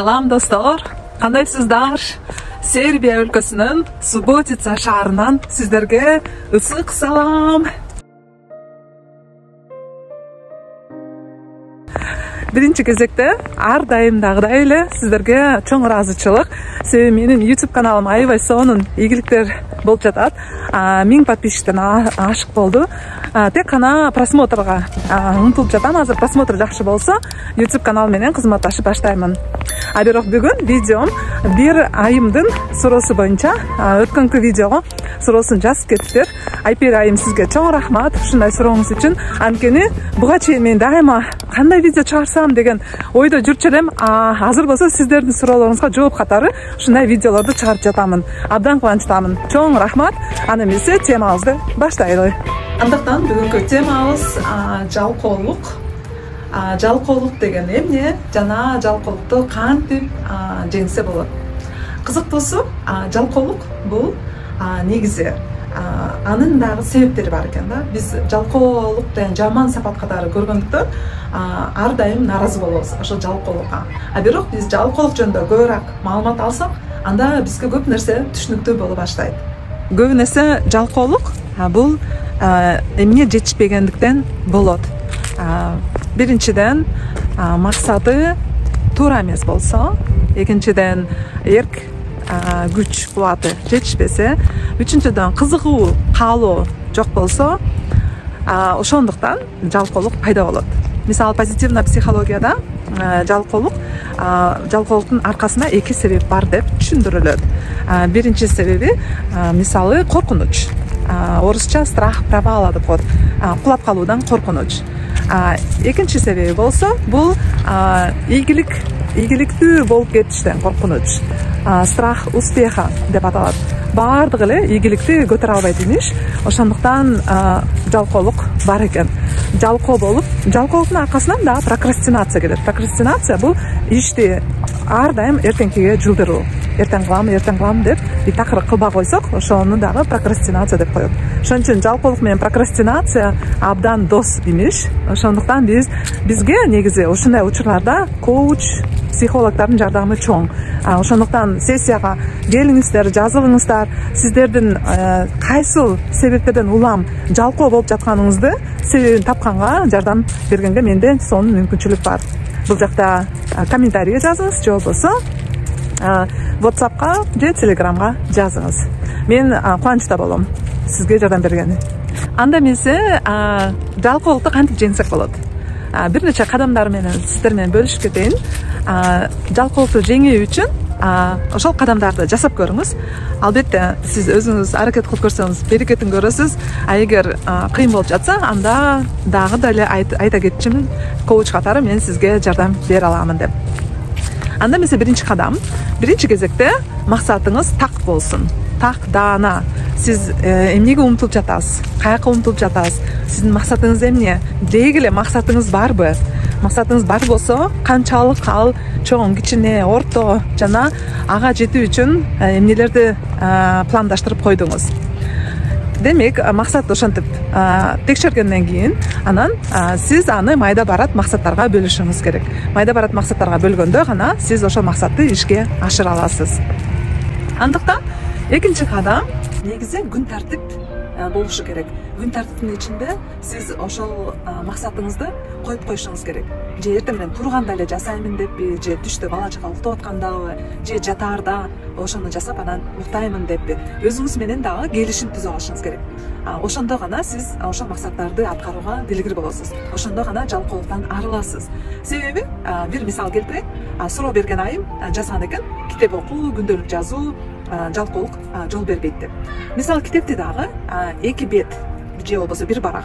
Салам достор, кандайсыздар? Сербия өлкөсүнүн Суботица шаарынан сиздерге ысык салам. Биринчи кезекте ар дайымдагыдай эле сиздерге чоң ыраазычылык. Себеби менин YouTube каналым аябай сонун ийгиликтер болуп жатат. 1000 подписчиктен ашык болду. Тек кана просмотрга умтулуп жатам. Азыр просмотр жакшы болсо YouTube канал менен кызматташып баштаймын. Бирок бүгүн видеом бир айымдын суроосу боюнча өткөнкү видеого суроосун жазып кетиптир. Айпер айым, сизге чоң рахмат ушундай сурооңуз үчүн. Анткени буга чейин мен дайыма кандай видео чыгарсам деген ойдо жүрчү элем. Азыр болсо сиздердин суроолоруңузга жооп катары ушундай видеолорду чыгарып жатамын. Абдан кубанычтамын. Чоң рахмат. Аны эмесе темабызды баштайлы. Андыктан бүгүнкү темабыз жалкоолук. Жалкоолук деген эмне жана жалкоолукту кантип жеңсе болот? Кызыктуусу, жалкоолук бул негизи анын дагы себептери бар экен да. Биз жалкоолук деген жаман сапат катары көргөндүктөн ар дайым нааразы болобуз ошол жалкоолукка. Бирок биз жалкоолук жөнүндө көбүрөөк маалымат алсак, анда бизге көп нерсе түшүнүктүү боло баштайт. Көбүн эсе жалкоолук бул эмне жетишпегендиктен болот. Биринчиден максаты туура эмес болсо, экинчиден эрк күч кубаты жетишпесе, үчүнчүдөн кызыгуу каалоо жок болсо, ошондуктан жалкоолук пайда болот. Мисалы позитивный психологияда жалкоолуктун аркасында эки себеп бар деп түшүндүрүлөт. Биринчи себеби мисалы коркунуч. Орусча страх провала деп коет. Кулап калуудан коркунуч. Экинчи себеби болсо, бул ийгиликтүү болуп кетиштен коркунуч. Страх успеха деп аталат. Баардыгы эле ийгиликти көтөрө албайт имиш. Ошондуктан жалкоолук бар экен. Жалкоолуктун аркасынан да прокрастинация келет. Прокрастинация бул ишти ар дайым эртеңкиге жылдыруу. Эртең кылам деп такыр кылбай койсок, ошону дагы прокрастинация деп коет. Ошон үчүн жалкоолук менен прокрастинация абдан дос имиш. Ошондуктан бизге негизи ушундай учурларда коуч, психологдордун жардамы чоң. Ошондуктан сессияга келиңиздер, жазылыңыздар. Сиздердин кайсыл себептерден улам жалкоо болуп жатканыңызды себебин тапканга, жардам бергенге менде сонун мүмкүнчүлүк бар. Бул жакта комментарийге жазыңыз, же болбосо WhatsApp'ка же Telegram'га жазыңыз. Мен кубанычта болом сизге жардам бергени. Анда эмесе жалкоолукту кантип жеңсек болот? Бир нече кадамдар менен сиздер менен бөлүшүп кетейин. Жалкоолукту жеңүү үчүн ошол кадамдарды жасап көрүңүз. Албетте сиз өзүңүз аракет кылып көрсөңүз берекетин көрөсүз. Эгер кыйын болуп жатса, анда дагы деле айта кетчүмүн, коуч катары мен сизге жардам бере аламын деп. Анда эмесе биринчи кадам, биринчи кезекте максатыңыз так болсун. Так даана. Сиз эмнеге умтулуп жатасыз? Каяка умтулуп жатасыз? Сиздин максатыңыз эмне? Деги эле максатыңыз барбы? Максатыңыз бар болсо, канчалык ал чоң, кичине, орто жана ага жетүү үчүн эмнелерди пландаштырып койдуңуз. Демек, максатты ошентип текшергенден кийин, анан сиз аны майда барат максаттарга бөлүшүңүз керек. Майда барат максаттарга бөлгөндө гана сиз ошол максатты ишке ашыра аласыз. Андыктан экинчи кадам негизи күн тартип болушу керек. Күн тартиптин ичинде сиз ошол максатыңызды коюп коюшуңуз керек. Же эртең менен турганда эле жасаймын деппи, же түштө бала чака уктап аткандабы, же жатаарда ошону жасап анан уктаймын деппи. Өзүңүз менен дагы келишим түзүп алышыңыз керек. Ошондо гана сиз ошол максаттарды аткарууга дилгир болосуз. Ошондо гана жалкоолуктан арыласыз. Себеби бир мисал келтирейин. Суроо берген айым жазган экен, китеп окуу, күндөлүк жазуу жалкоолук жол бербейт деп. Мисалы китепти дагы 2 бет же болбосо 1 барак.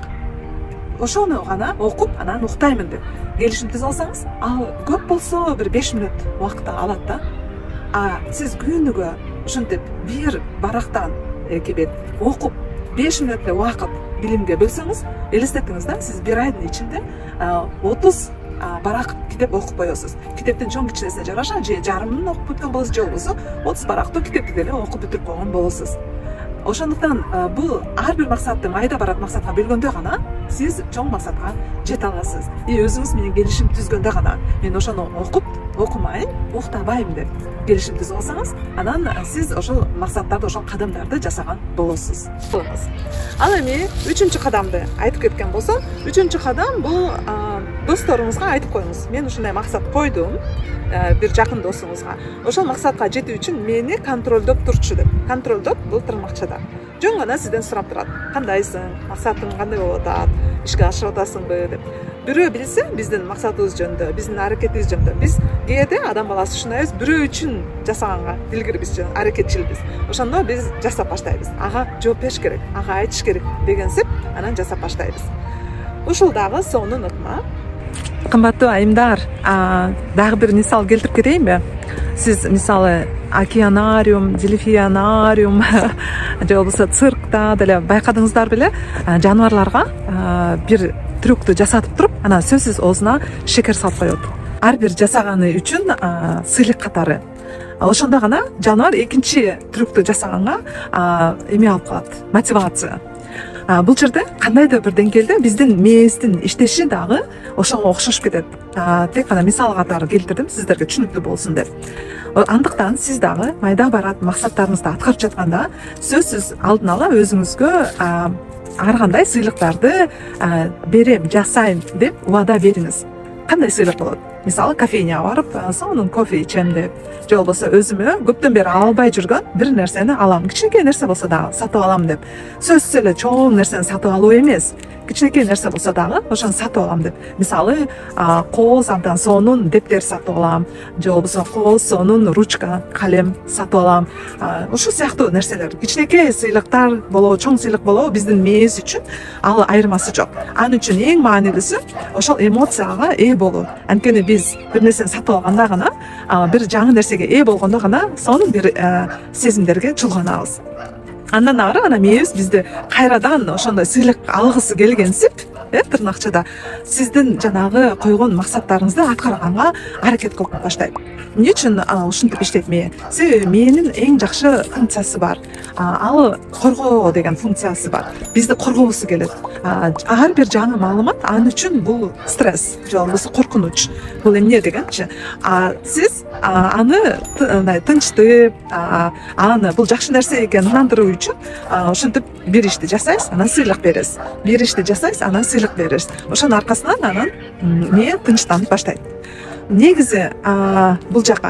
Ошону гана окуп, анан уктаймын деп келишим түзүп алсаңыз, ал көп болсо бир 5 мүнөт убакыт алат да. Сиз күнүгө ушинтип 1 барактан 2 бет окуп 5 мүнөт убакыт билимге бөлсөңүз, элестетиңиз да, сиз 1 айдын ичинде 30 барак китеп окуп коесуз. Китептин чоң кичинесине жараша же жарымын окуп бүткөн болосуз, же болбосо 30 барактуу китепти деле окуп бүтүрүп койгон болосуз. Ошондуктан бул ар бир максатты майда барат максатка бөлгөндө гана сиз чоң максатка жете аласыз. Өзүңүз менен келишим түзгөндө гана мен ошону окуп окумайын, уктабайм деп келишим түзүп алсаңыз, анан сиз ошол максаттарды, ошол кадамдарды жасаган болосуз. Ал эми 3-чү кадамды айтып кеткен болсом, 3-чү кадам бул досторуңузга айтып коюңуз. Мен ушундай максат койдум, бир жакын досуңузга. Ошол максатка жетүү үчүн мени контролдоп турчу деп. Контролдоп бул тырмакчада. Жөн гана сизден сурап турат. Кандайсың? Максатың кандай болуп атат? Ишке ашырып атасыңбы деп. Бирөө билсе, биздин максатыбыз жөнүндө, биздин аракетибиз жөнүндө. Биз кээде адам баласы ушундайбыз, бирөө үчүн жасаганга дилгирбиз, аракетчилбиз. Ошондо биз жасап баштайбыз. Ага жооп бериш керек, ага айтыш керек дегенсип, анан жасап баштайбыз. Ушул дагы сонун ыкма. Кымбаттуу айымдар, дагы бир мисал келтирип кетейинби? Сиз мисалы океанариум, дельфинариум же болбосо циркта деле байкадыңыздар беле, жаныбарларга бир трюкту жасатып туруп, анан сөзсүз оозуна шекер салып коет. Ар бир жасаганы үчүн сыйлык катары. Ошондо гана жаныбар экинчи трюкту жасаганга эме алып калат, мотивация. Бул жерде кандайдыр бир деңгээлде биздин мээбиздин иштеши дагы ошого окшошуп кетет. Тек гана мисал катары келтирдим сиздерге түшүнүктүү болсун деп. Андыктан сиз дагы майда барат максаттарыңызды аткарып жатканда сөзсүз алдын ала өзүңүзгө ар кандай сыйлыктарды берем, жасайм деп убада бериңиз. Кандай сыйлык болот? Мисалы кофейняга барып, сонун кофе ичем деп, же болбосо өзүмө көптөн бери ала албай жүргөн бир нерсени алам. Кичинекей нерсе болсо дагы сатып алам деп. Сөзсүз эле чоң нерсени сатып алуу эмес. Кичинекей нерсе болсо дагы ошону сатып алам деп. Мисалы, кооз абдан сонун дептер сатып алам, же болбосо кооз сонун ручка, калем сатып алам. Ушул сыяктуу нерселер. Кичинекей сыйлыктар болобу, чоң сыйлык болобу, биздин мээбиз үчүн ал айырмасы жок. Анын үчүн эң маанилүүсү ошол эмоцияга ээ болуу. Анткени биз бир нерсени сатып алганда гана, бир жаңы нерсеге ээ болгондо гана сонун бир сезимдерге чулганабыз. Андан ары ана мээбиз бизди кайрадан ошондой сыйлык алгысы келгенсип, тырнакчада сиздин жанагы койгон максаттарыңызды аткарганга аракет кылып баштайт. Эмне үчүн ушинтип иштейт мээ? Себеби мээнин эң жакшы функциясы бар. Ал коргоо деген функциясы бар. Бизди коргоосу келет. Ар бир жаңы маалымат анын үчүн бул стресс, же болбосо коркунуч. Бул эмне дегенчи? Сиз аны тынчтып, аны бул жакшы нерсе экенин ынандыруу үчүн ошентип бир ишти жасайсыз, анан сыйлык бересиз. Бир ишти жасайсыз, анан сыйлык бересиз. Ошонун аркасынан анан мээ тынчтанып баштайт. Негизи бул жака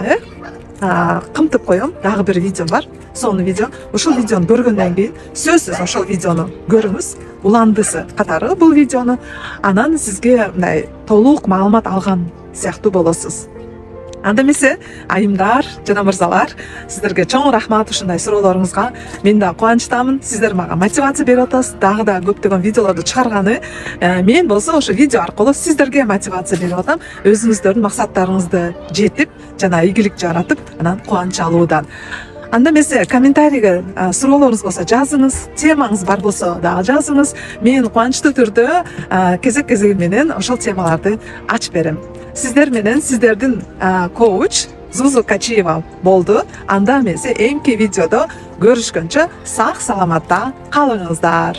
кымтып коем, дагы бир видео бар. Сонун видео. Ушул видеону көргөндөн кийин сөзсүз ошол видеону көрүңүз. Уландысы катары бул видеону. Анан сизге мындай толук маалымат алган сыяктуу болосуз. Анда эмесе, айымдар жана мырзалар, сиздерге чоң рахмат ушундай суроолоруңузга. Мен да кубанычтамын. Сиздер мага мотивация берип атасыз. Дагы да көптөгөн видеолорду чыгарганы. Мен болсо ошо видео аркылуу сиздерге мотивация берип атам. Өзүңүздөрдүн максаттарыңызды жетип, жана ийгилик жаратып, анан кубаныч алуудан. Анда эмесе комментарийге суроолоруңуз болсо жазыңыз, темаңыз бар болсо дагы жазыңыз. Мен кубанычтуу түрдө кезек-кезеги менен ошол темаларды ачып берем. Сиздер менен сиздердин коуч Зузу Качиева болду. Анда эмесе эмки видеодо көрүшкөнчө сак саламатта калыңыздар.